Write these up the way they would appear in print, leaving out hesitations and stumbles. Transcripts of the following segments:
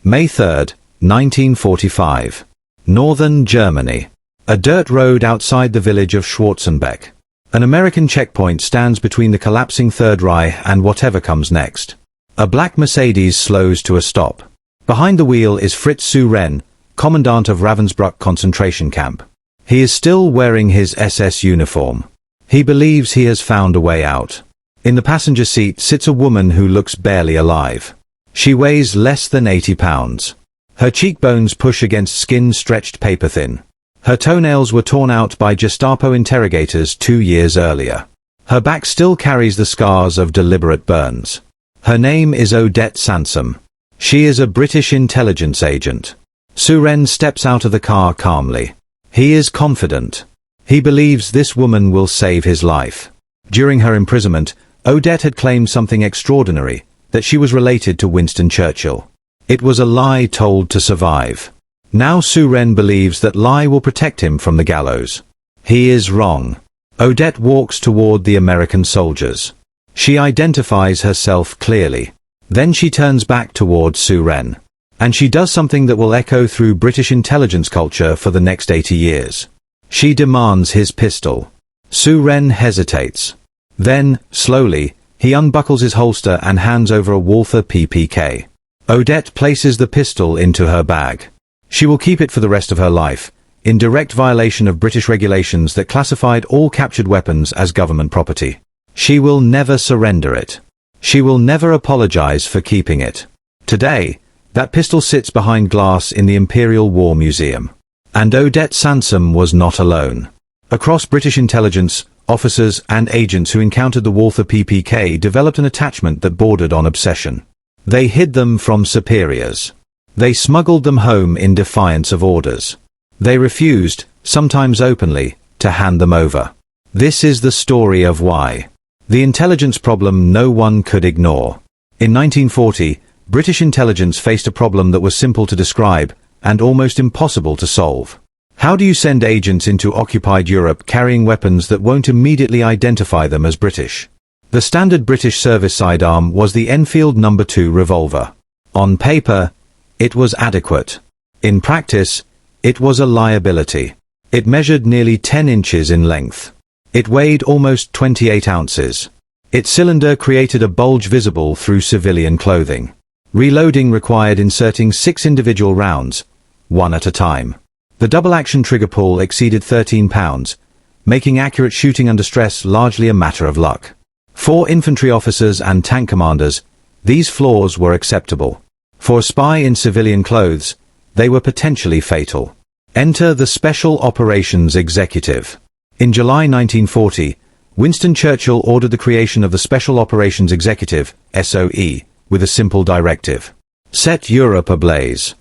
May 3, 1945. Northern Germany. A dirt road outside the village of Schwarzenbeck. An American checkpoint stands between the collapsing Third Reich and whatever comes next. A black Mercedes slows to a stop. Behind the wheel is Fritz Suren, commandant of Ravensbrück concentration camp. He is still wearing his SS uniform. He believes he has found a way out. In the passenger seat sits a woman who looks barely alive. She weighs less than 80 pounds. Her cheekbones push against skin stretched paper thin. Her toenails were torn out by Gestapo interrogators 2 years earlier. Her back still carries the scars of deliberate burns. Her name is Odette Sansom. She is a British intelligence agent. Suren steps out of the car calmly. He is confident. He believes this woman will save his life. During her imprisonment, Odette had claimed something extraordinary, that she was related to Winston Churchill. It was a lie told to survive. Now Suren believes that lie will protect him from the gallows. He is wrong. Odette walks toward the American soldiers. She identifies herself clearly. Then she turns back toward Suren. And she does something that will echo through British intelligence culture for the next 80 years. She demands his pistol. Suren hesitates. Then, slowly, he unbuckles his holster and hands over a Walther PPK. Odette places the pistol into her bag. She will keep it for the rest of her life, in direct violation of British regulations that classified all captured weapons as government property. She will never surrender it. She will never apologize for keeping it. Today, that pistol sits behind glass in the Imperial War Museum. And Odette Sansom was not alone. Across British intelligence, officers and agents who encountered the Walther PPK developed an attachment that bordered on obsession. They hid them from superiors. They smuggled them home in defiance of orders. They refused, sometimes openly, to hand them over. This is the story of why. The intelligence problem no one could ignore. In 1940, British intelligence faced a problem that was simple to describe, and almost impossible to solve. How do you send agents into occupied Europe carrying weapons that won't immediately identify them as British? The standard British service sidearm was the Enfield No. 2 revolver. On paper, it was adequate. In practice, it was a liability. It measured nearly 10 inches in length. It weighed almost 28 ounces. Its cylinder created a bulge visible through civilian clothing. Reloading required inserting 6 individual rounds, one at a time. The double-action trigger pull exceeded 13 pounds, making accurate shooting under stress largely a matter of luck. For infantry officers and tank commanders, these flaws were acceptable. For a spy in civilian clothes, they were potentially fatal. Enter the Special Operations Executive. In July 1940, Winston Churchill ordered the creation of the Special Operations Executive, SOE, with a simple directive. Set Europe ablaze.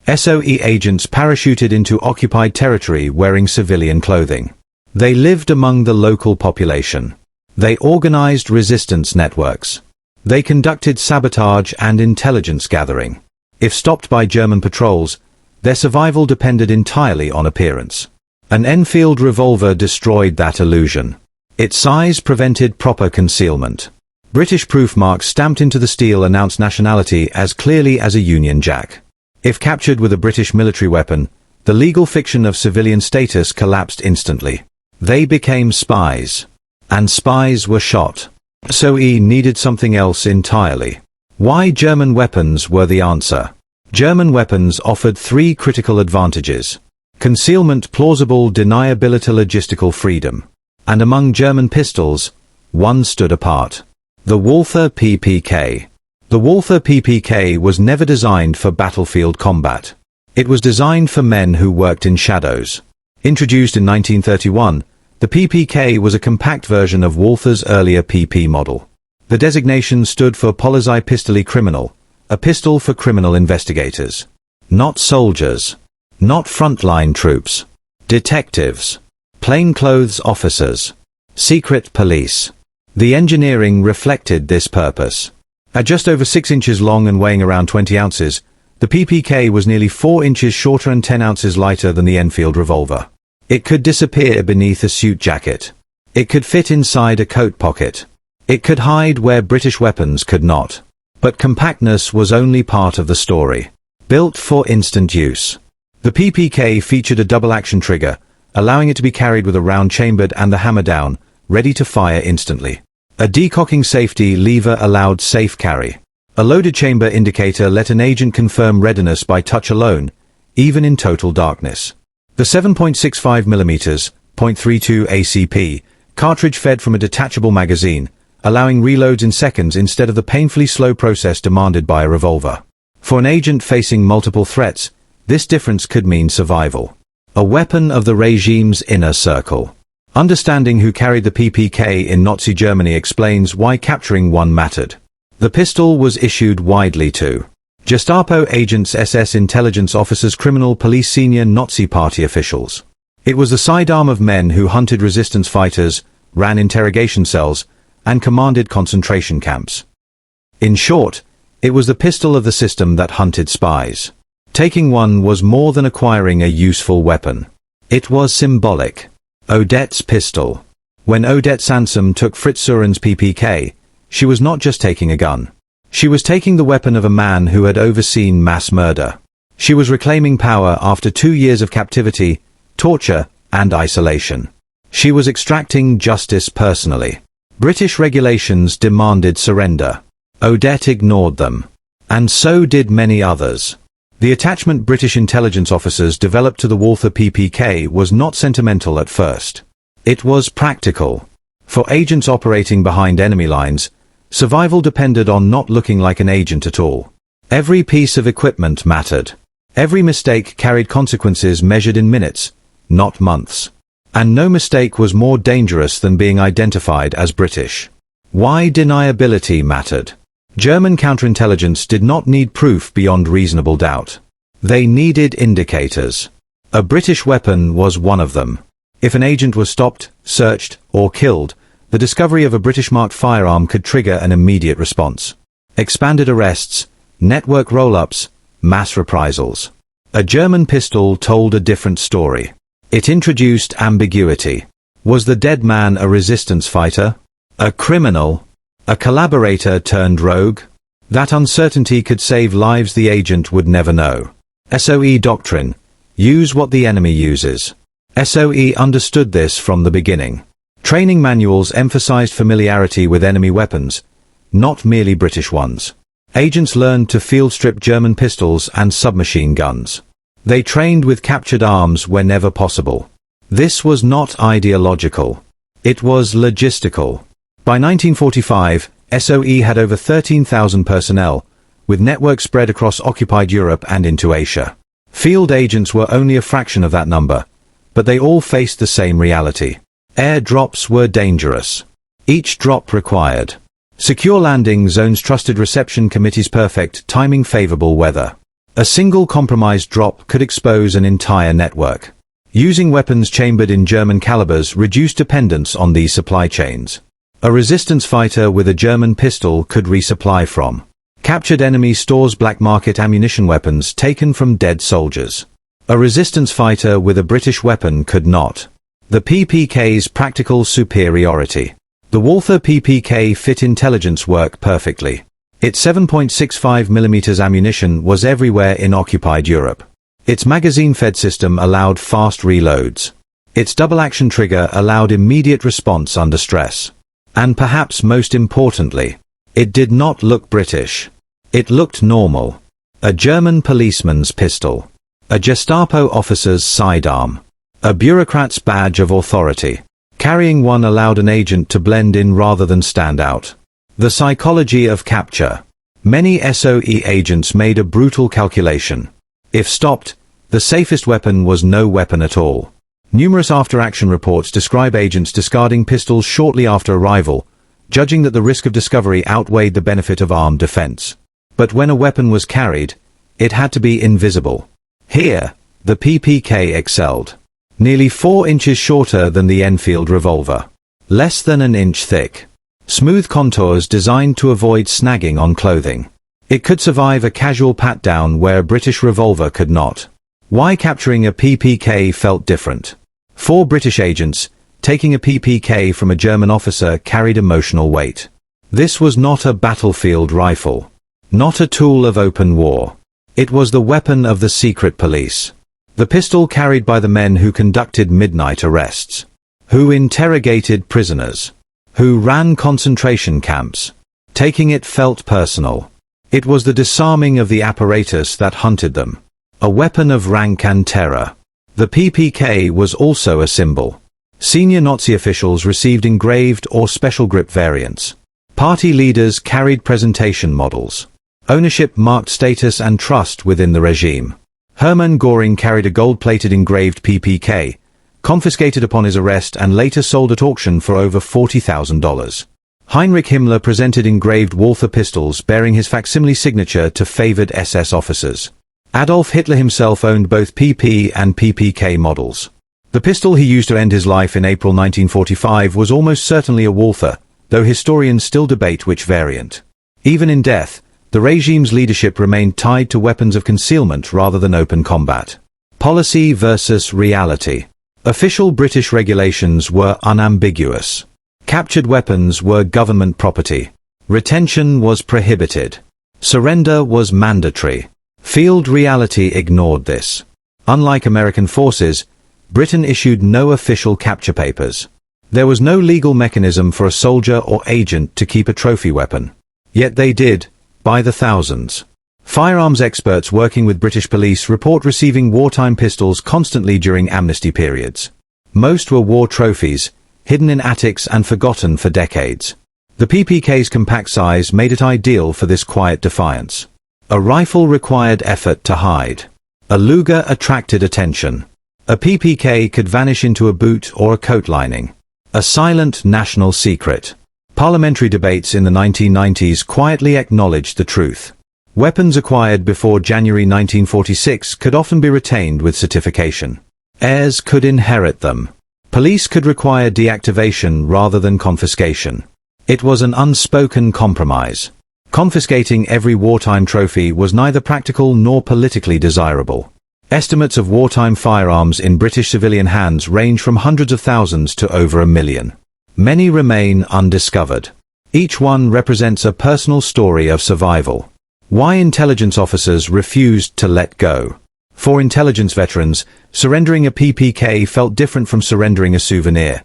SOE agents parachuted into occupied territory wearing civilian clothing. They lived among the local population. They organized resistance networks. They conducted sabotage and intelligence gathering. If stopped by German patrols, their survival depended entirely on appearance. An Enfield revolver destroyed that illusion. Its size prevented proper concealment. British proof marks stamped into the steel announced nationality as clearly as a Union Jack. If captured with a British military weapon, the legal fiction of civilian status collapsed instantly. They became spies. And spies were shot. SOE needed something else entirely. Why German weapons were the answer. German weapons offered 3 critical advantages. Concealment, plausible deniability, logistical freedom. And among German pistols, one stood apart. The Walther PPK. The Walther PPK was never designed for battlefield combat. It was designed for men who worked in shadows. Introduced in 1931, the PPK was a compact version of Walther's earlier PP model. The designation stood for Polizei Pistoli Criminal, a pistol for criminal investigators. Not soldiers. Not frontline troops. Detectives. Plainclothes officers. Secret police. The engineering reflected this purpose. At just over 6 inches long and weighing around 20 ounces, the PPK was nearly 4 inches shorter and 10 ounces lighter than the Enfield revolver. It could disappear beneath a suit jacket. It could fit inside a coat pocket. It could hide where British weapons could not. But compactness was only part of the story. Built for instant use. The PPK featured a double-action trigger, allowing it to be carried with a round chambered and the hammer down, ready to fire instantly. A decocking safety lever allowed safe carry. A loaded chamber indicator let an agent confirm readiness by touch alone, even in total darkness. The 7.65mm, .32 ACP, cartridge fed from a detachable magazine, allowing reloads in seconds instead of the painfully slow process demanded by a revolver. For an agent facing multiple threats, this difference could mean survival. A weapon of the regime's inner circle. Understanding who carried the PPK in Nazi Germany explains why capturing one mattered. The pistol was issued widely to Gestapo agents, SS intelligence officers, criminal police, senior Nazi party officials. It was the sidearm of men who hunted resistance fighters, ran interrogation cells, and commanded concentration camps. In short, it was the pistol of the system that hunted spies. Taking one was more than acquiring a useful weapon. It was symbolic. Odette's pistol. When Odette Sansom took Fritz Sören's PPK, she was not just taking a gun. She was taking the weapon of a man who had overseen mass murder. She was reclaiming power after 2 years of captivity, torture, and isolation. She was extracting justice personally. British regulations demanded surrender. Odette ignored them. And so did many others. The attachment British intelligence officers developed to the Walther PPK was not sentimental at first. It was practical. For agents operating behind enemy lines, survival depended on not looking like an agent at all. Every piece of equipment mattered. Every mistake carried consequences measured in minutes, not months. And no mistake was more dangerous than being identified as British. Why deniability mattered. German counterintelligence did not need proof beyond reasonable doubt. They needed indicators. A British weapon was one of them. If an agent was stopped, searched, or killed, the discovery of a British-marked firearm could trigger an immediate response. Expanded arrests, network roll-ups, mass reprisals. A German pistol told a different story. It introduced ambiguity. Was the dead man a resistance fighter? A criminal? A collaborator turned rogue? That uncertainty could save lives the agent would never know. SOE doctrine. Use what the enemy uses. SOE understood this from the beginning. Training manuals emphasized familiarity with enemy weapons, not merely British ones. Agents learned to field-strip German pistols and submachine guns. They trained with captured arms whenever possible. This was not ideological. It was logistical. By 1945, SOE had over 13,000 personnel, with networks spread across occupied Europe and into Asia. Field agents were only a fraction of that number, but they all faced the same reality. Air drops were dangerous. Each drop required secure landing zones, trusted reception committees, perfect timing, favorable weather. A single compromised drop could expose an entire network. Using weapons chambered in German calibers reduced dependence on these supply chains. A resistance fighter with a German pistol could resupply from captured enemy stores, black market ammunition, weapons taken from dead soldiers. A resistance fighter with a British weapon could not. The PPK's practical superiority. The Walther PPK fit intelligence work perfectly. Its 7.65mm ammunition was everywhere in occupied Europe. Its magazine-fed system allowed fast reloads. Its double-action trigger allowed immediate response under stress. And perhaps most importantly, it did not look British. It looked normal. A German policeman's pistol. A Gestapo officer's sidearm. A bureaucrat's badge of authority. Carrying one allowed an agent to blend in rather than stand out. The psychology of capture. Many SOE agents made a brutal calculation. If stopped, the safest weapon was no weapon at all. Numerous after-action reports describe agents discarding pistols shortly after arrival, judging that the risk of discovery outweighed the benefit of armed defense. But when a weapon was carried, it had to be invisible. Here, the PPK excelled. Nearly 4 inches shorter than the Enfield revolver. Less than an inch thick. Smooth contours designed to avoid snagging on clothing. It could survive a casual pat-down where a British revolver could not. Why capturing a PPK felt different. 4 British agents, taking a PPK from a German officer, carried emotional weight. This was not a battlefield rifle. Not a tool of open war. It was the weapon of the secret police. The pistol carried by the men who conducted midnight arrests, who interrogated prisoners, who ran concentration camps. Taking it felt personal. It was the disarming of the apparatus that hunted them. A weapon of rank and terror. The PPK was also a symbol. Senior Nazi officials received engraved or special grip variants. Party leaders carried presentation models. Ownership marked status and trust within the regime. Hermann Göring carried a gold-plated engraved PPK, confiscated upon his arrest and later sold at auction for over $40,000. Heinrich Himmler presented engraved Walther pistols bearing his facsimile signature to favored SS officers. Adolf Hitler himself owned both PP and PPK models. The pistol he used to end his life in April 1945 was almost certainly a Walther, though historians still debate which variant. Even in death, the regime's leadership remained tied to weapons of concealment rather than open combat. Policy versus reality. Official British regulations were unambiguous. Captured weapons were government property. Retention was prohibited. Surrender was mandatory. Field reality ignored this. Unlike American forces, Britain issued no official capture papers. There was no legal mechanism for a soldier or agent to keep a trophy weapon. Yet they did, by the thousands. Firearms experts working with British police report receiving wartime pistols constantly during amnesty periods. Most were war trophies, hidden in attics and forgotten for decades. The PPK's compact size made it ideal for this quiet defiance. A rifle required effort to hide. A Luger attracted attention. A PPK could vanish into a boot or a coat lining. A silent national secret. Parliamentary debates in the 1990s quietly acknowledged the truth. Weapons acquired before January 1946 could often be retained with certification. Heirs could inherit them. Police could require deactivation rather than confiscation. It was an unspoken compromise. Confiscating every wartime trophy was neither practical nor politically desirable. Estimates of wartime firearms in British civilian hands range from hundreds of thousands to over 1 million. Many remain undiscovered. Each one represents a personal story of survival. Why intelligence officers refused to let go. For intelligence veterans, surrendering a PPK felt different from surrendering a souvenir.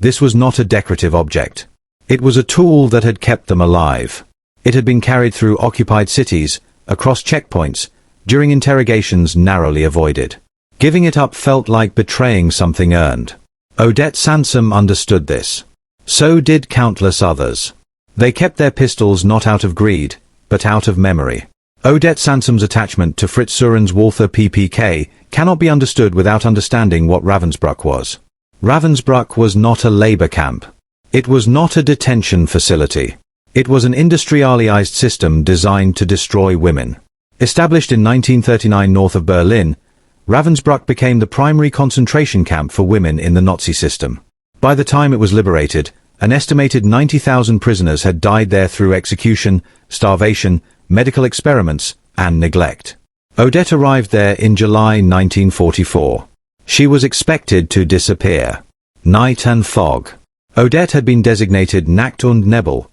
This was not a decorative object. It was a tool that had kept them alive. It had been carried through occupied cities, across checkpoints, during interrogations narrowly avoided. Giving it up felt like betraying something earned. Odette Sansom understood this. So did countless others. They kept their pistols not out of greed, but out of memory. Odette Sansom's attachment to Fritz Suren's Walther PPK cannot be understood without understanding what Ravensbrück was. Ravensbrück was not a labor camp. It was not a detention facility. It was an industrialized system designed to destroy women. Established in 1939 north of Berlin, Ravensbrück became the primary concentration camp for women in the Nazi system. By the time it was liberated, an estimated 90,000 prisoners had died there through execution, starvation, medical experiments, and neglect. Odette arrived there in July 1944. She was expected to disappear. Night and fog. Odette had been designated Nacht und Nebel,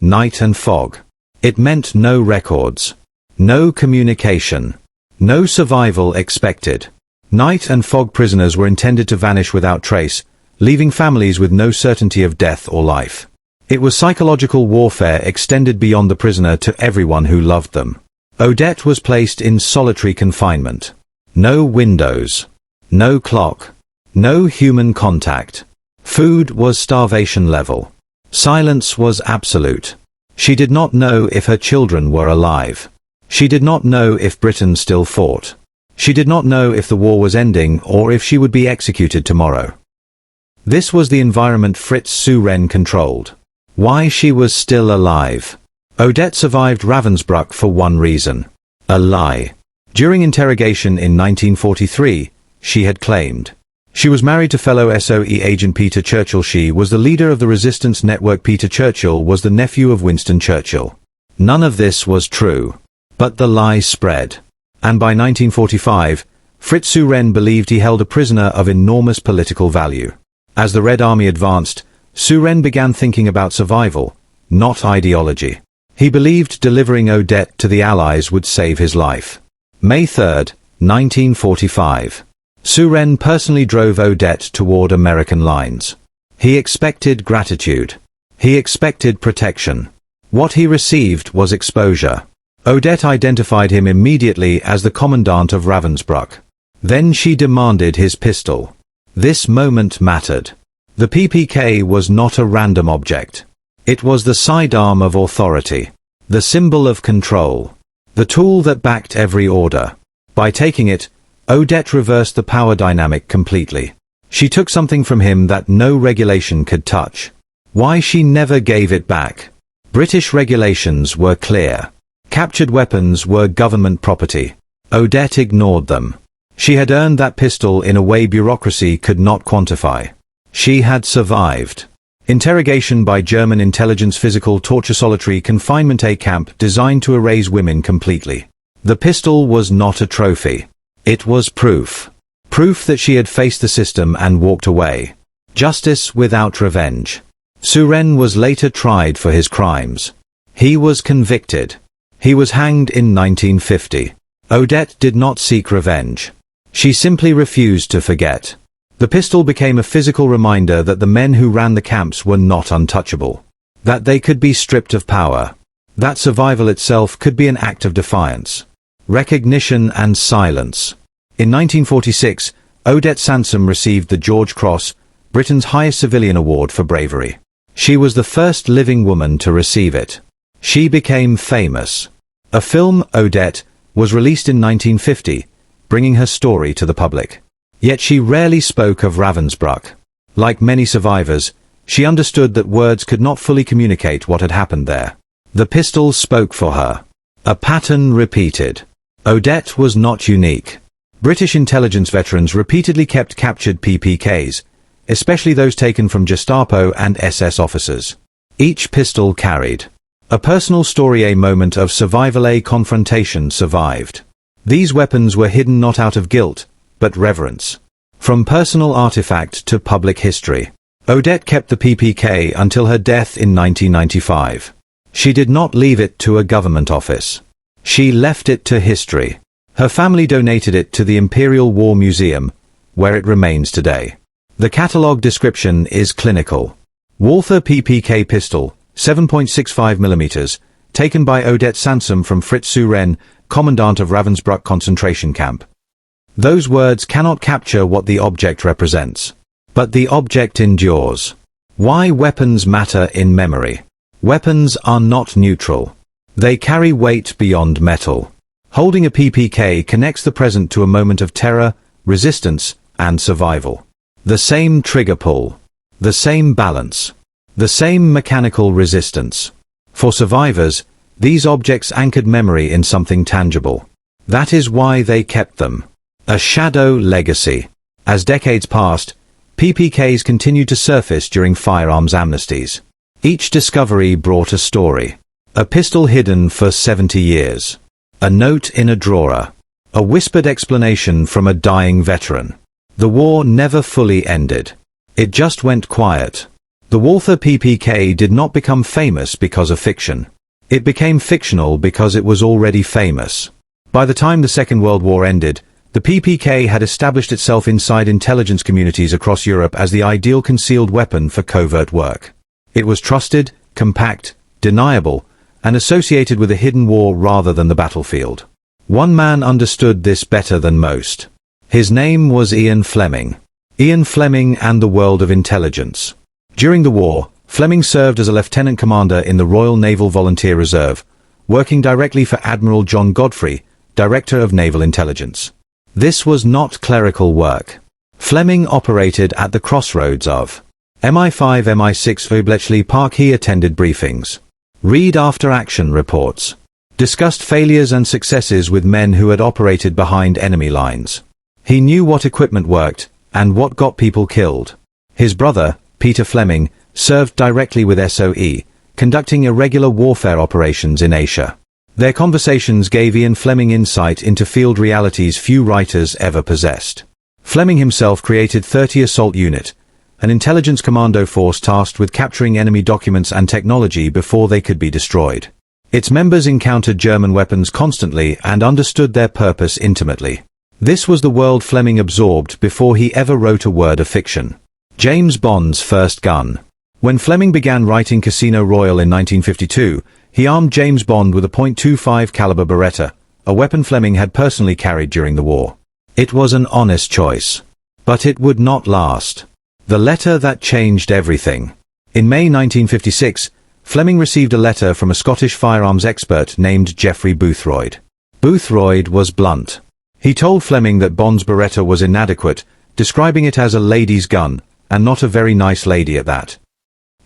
night and fog. It meant no records, no communication, no survival expected. Night and fog prisoners were intended to vanish without trace, leaving families with no certainty of death or life. It was psychological warfare extended beyond the prisoner to everyone who loved them. Odette was placed in solitary confinement. No windows, no clock, no human contact. Food was starvation level. Silence was absolute. She did not know if her children were alive. She did not know if Britain still fought. She did not know if the war was ending or if she would be executed tomorrow. This was the environment Fritz Suren controlled. Why she was still alive. Odette survived Ravensbrück for one reason. A lie. During interrogation in 1943, she had claimed she was married to fellow SOE agent Peter Churchill. She was the leader of the resistance network. Peter Churchill was the nephew of Winston Churchill. None of this was true. But the lie spread. And by 1945, Fritz Suren believed he held a prisoner of enormous political value. As the Red Army advanced, Suren began thinking about survival, not ideology. He believed delivering Odette to the Allies would save his life. May 3, 1945. Suren personally drove Odette toward American lines. He expected gratitude. He expected protection. What he received was exposure. Odette identified him immediately as the commandant of Ravensbrück. Then she demanded his pistol. This moment mattered. The PPK was not a random object. It was the sidearm of authority, the symbol of control, the tool that backed every order. By taking it, Odette reversed the power dynamic completely. She took something from him that no regulation could touch. Why she never gave it back? British regulations were clear. Captured weapons were government property. Odette ignored them. She had earned that pistol in a way bureaucracy could not quantify. She had survived. Interrogation by German intelligence, physical torture, solitary confinement, a camp designed to erase women completely. The pistol was not a trophy. It was proof. Proof that she had faced the system and walked away. Justice without revenge. Suren was later tried for his crimes. He was convicted. He was hanged in 1950. Odette did not seek revenge. She simply refused to forget. The pistol became a physical reminder that the men who ran the camps were not untouchable. That they could be stripped of power. That survival itself could be an act of defiance. Recognition and silence. In 1946, Odette Sansom received the George Cross, Britain's highest civilian award for bravery. She was the first living woman to receive it. She became famous. A film, Odette, was released in 1950, bringing her story to the public. Yet she rarely spoke of Ravensbrück. Like many survivors, she understood that words could not fully communicate what had happened there. The pistol spoke for her. A pattern repeated. Odette was not unique. British intelligence veterans repeatedly kept captured PPKs, especially those taken from Gestapo and SS officers. Each pistol carried a personal story, a moment of survival, a confrontation survived. These weapons were hidden not out of guilt, but reverence. From personal artifact to public history. Odette kept the PPK until her death in 1995. She did not leave it to a government office. She left it to history. Her family donated it to the Imperial War Museum, where it remains today. The catalogue description is clinical. Walther PPK pistol, 7.65 mm, taken by Odette Sansom from Fritz Suren, commandant of Ravensbrück concentration camp. Those words cannot capture what the object represents. But the object endures. Why weapons matter in memory. Weapons are not neutral. They carry weight beyond metal. Holding a PPK connects the present to a moment of terror, resistance, and survival. The same trigger pull. The same balance. The same mechanical resistance. For survivors, these objects anchored memory in something tangible. That is why they kept them. A shadow legacy. As decades passed, PPKs continued to surface during firearms amnesties. Each discovery brought a story. A pistol hidden for 70 years. A note in a drawer. A whispered explanation from a dying veteran. The war never fully ended. It just went quiet. The Walther PPK did not become famous because of fiction. It became fictional because it was already famous. By the time the Second World War ended, the PPK had established itself inside intelligence communities across Europe as the ideal concealed weapon for covert work. It was trusted, compact, deniable, and associated with a hidden war rather than the battlefield. One man understood this better than most. His name was Ian Fleming. Ian Fleming and the world of intelligence. During the war, Fleming served as a lieutenant commander in the Royal Naval Volunteer Reserve, working directly for Admiral John Godfrey, Director of Naval Intelligence. This was not clerical work. Fleming operated at the crossroads of MI5, MI6 for Bletchley Park. He attended briefings. Read after-action reports. Discussed failures and successes with men who had operated behind enemy lines. He knew what equipment worked, and what got people killed. His brother, Peter Fleming, served directly with SOE, conducting irregular warfare operations in Asia. Their conversations gave Ian Fleming insight into field realities few writers ever possessed. Fleming himself created 30 Assault Unit, an intelligence commando force tasked with capturing enemy documents and technology before they could be destroyed. Its members encountered German weapons constantly and understood their purpose intimately. This was the world Fleming absorbed before he ever wrote a word of fiction. James Bond's first gun. When Fleming began writing Casino Royale in 1952, he armed James Bond with a .25 caliber Beretta, a weapon Fleming had personally carried during the war. It was an honest choice. But it would not last. The letter that changed everything. In May 1956, Fleming received a letter from a Scottish firearms expert named Geoffrey Boothroyd. Boothroyd was blunt. He told Fleming that Bond's Beretta was inadequate, describing it as a lady's gun, and not a very nice lady at that.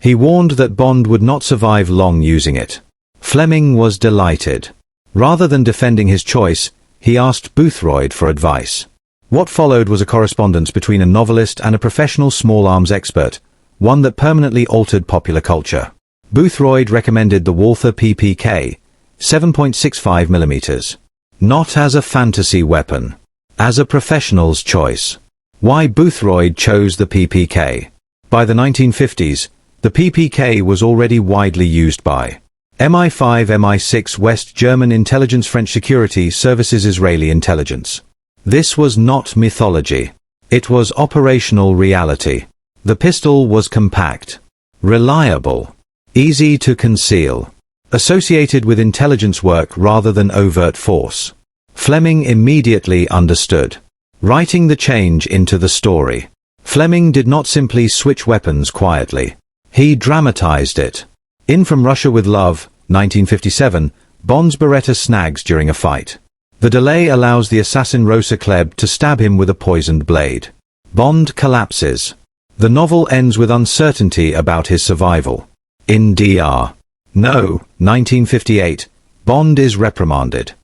He warned that Bond would not survive long using it. Fleming was delighted. Rather than defending his choice, he asked Boothroyd for advice. What followed was a correspondence between a novelist and a professional small arms expert, one that permanently altered popular culture. Boothroyd recommended the Walther PPK, 7.65mm. Not as a fantasy weapon. As a professional's choice. Why Boothroyd chose the PPK? By the 1950s, the PPK was already widely used by MI5, MI6 West German intelligence, French security services, Israeli intelligence. This was not mythology. It was operational reality. The pistol was compact, reliable, easy to conceal, associated with intelligence work rather than overt force. Fleming immediately understood, writing the change into the story. Fleming did not simply switch weapons quietly. He dramatized it. In From Russia with Love, 1957, Bond's Beretta snags during a fight. The delay allows the assassin Rosa Klebb to stab him with a poisoned blade. Bond collapses. The novel ends with uncertainty about his survival. In Dr. No, 1958, Bond is reprimanded.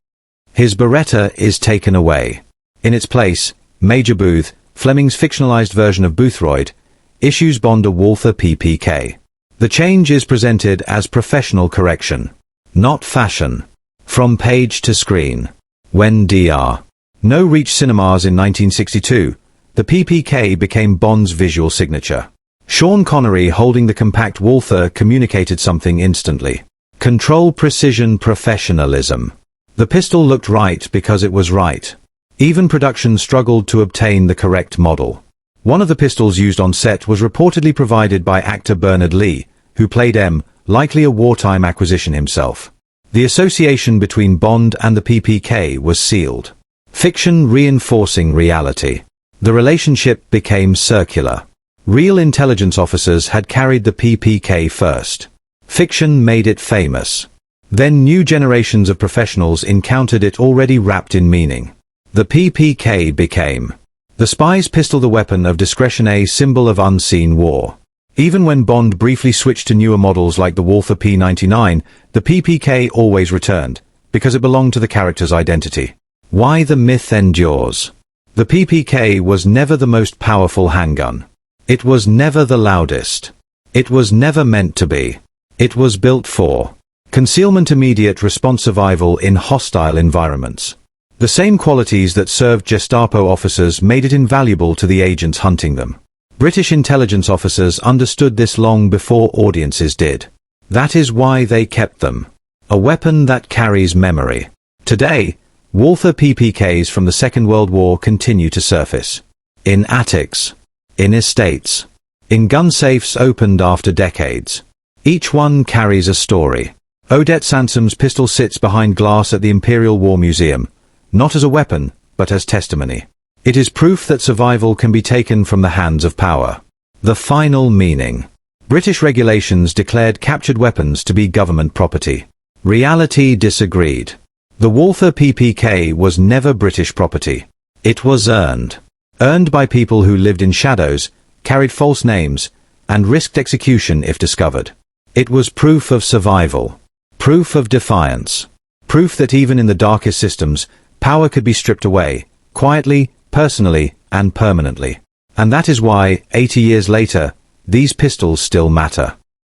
His Beretta is taken away. In its place, Major Booth, Fleming's fictionalized version of Boothroyd, issues Bond a Walther PPK. The change is presented as professional correction, not fashion. From page to screen. When Dr. No reached cinemas in 1962, the PPK became Bond's visual signature. Sean Connery holding the compact Walther communicated something instantly. Control, precision, professionalism. The pistol looked right because it was right. Even production struggled to obtain the correct model. One of the pistols used on set was reportedly provided by actor Bernard Lee, who played M, likely a wartime acquisition himself. The association between Bond and the PPK was sealed. Fiction reinforcing reality. The relationship became circular. Real intelligence officers had carried the PPK first. Fiction made it famous. Then new generations of professionals encountered it already wrapped in meaning. The PPK became the spy's pistol, the weapon of discretion, a symbol of unseen war. Even when Bond briefly switched to newer models like the Walther P99, the PPK always returned, because it belonged to the character's identity. Why the myth endures. The PPK was never the most powerful handgun. It was never the loudest. It was never meant to be. It was built for concealment, immediate response, survival in hostile environments. The same qualities that served Gestapo officers made it invaluable to the agents hunting them. British intelligence officers understood this long before audiences did. That is why they kept them. A weapon that carries memory. Today, Walther PPKs from the Second World War continue to surface. In attics. In estates. In gun safes opened after decades. Each one carries a story. Odette Sansom's pistol sits behind glass at the Imperial War Museum, not as a weapon, but as testimony. It is proof that survival can be taken from the hands of power. The final meaning. British regulations declared captured weapons to be government property. Reality disagreed. The Walther PPK was never British property. It was earned. Earned by people who lived in shadows, carried false names, and risked execution if discovered. It was proof of survival. Proof of defiance. Proof that even in the darkest systems, power could be stripped away, quietly, personally, and permanently. And that is why, 80 years later, these pistols still matter.